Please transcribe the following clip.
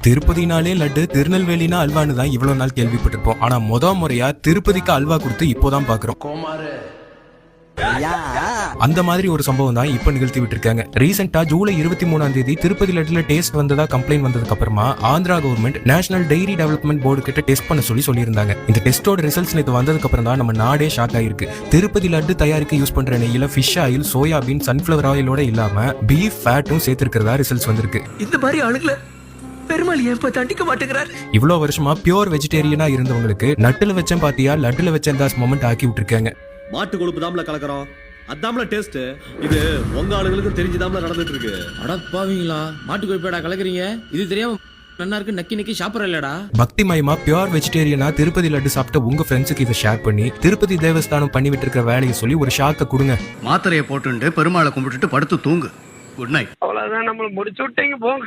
திருப்பதினாலே லட்டு, திருநெல்வேலினா அல்வான்னு தான் இவ்வளவு நாள் கேள்விப்பட்டிருப்போம். ஆனா முறையா திருப்பதிக்கு அல்வா கொடுத்து இப்போதான் பாக்குறோம். அந்த மாதிரி ஒரு சம்பவம் தான் இப்ப நிகழ்த்தி விட்டுருக்காங்க. ரீசெண்டா ஜூலை 23ஆம் தேதி திருப்பதி லட்டுல டேஸ்ட் வந்ததா கம்ப்ளைண்ட் வந்ததுக்கு அப்புறமா Andhra government national diary development board கிட்ட டெஸ்ட் பண்ண சொல்லியிருந்தாங்க. இந்த டெஸ்டோட ரிசல்ட்ஸ் நேத்து வந்ததுக்கு அப்புறம் தான் நம்ம நாடே ஷாக் ஆயிருக்கு. திருப்பதி லட்டு தயாரிக்க யூஸ் பண்ற நெய்யில ஃபிஷ் ஆயில், சோயாபீன், சன்ஃபிளவர் ஆயிலோட இல்லாம பீஃப் ஃபேட்டும் சேர்த்திருக்கிறதா ரிசல்ட்ஸ் வந்திருக்கு. இந்த மாதிரி ஆளுங்களை பெருமாள் ஏன் தண்டிக்க மாட்டேங்கிறார்? இவ்வளவு வருஷமா பியூர் வெஜிடேரியனா இருந்தவங்களுக்கு நட்டுல வச்சேன் பாத்தியா, லட்டுல வச்சேன் தாஸ் மொமெண்ட் ஆக்கி விட்டுருக்காங்க. மாட்டு கொழுப்பு தாம்ல கலக்கறோம், அதாம்ல டேஸ்ட். இது உங்க ஆளுங்களுக்கு தெரிஞ்சுதாம்ல நடந்துட்டு இருக்கு. அடப்பாவீங்களா, மாட்டு கொழுப்பேடா கலக்குறீங்க? இது தெரியாம நல்லா இருக்கு நக்கி நக்கி சாப்பிடற இல்லடா. பக்தி மயமா பியூர் வெஜிடேரியனா திருப்பதி லட்டு சாப்பிட்ட உங்க ஃப்ரெண்ட்ஸுக்கு இதை ஷேர் பண்ணி திருப்பதி தேவஸ்தானம் பண்ணி விட்டு இருக்கிற வேலையை சொல்லி ஒரு ஷாக்க கொடுங்க. மாத்திரையை போட்டு பெருமாளை கும்பிட்டுட்டு படுத்து தூங்கு. Good night. அவ்வளவுதான், நம்மள முடிச்சு விட்டீங்க போங்க.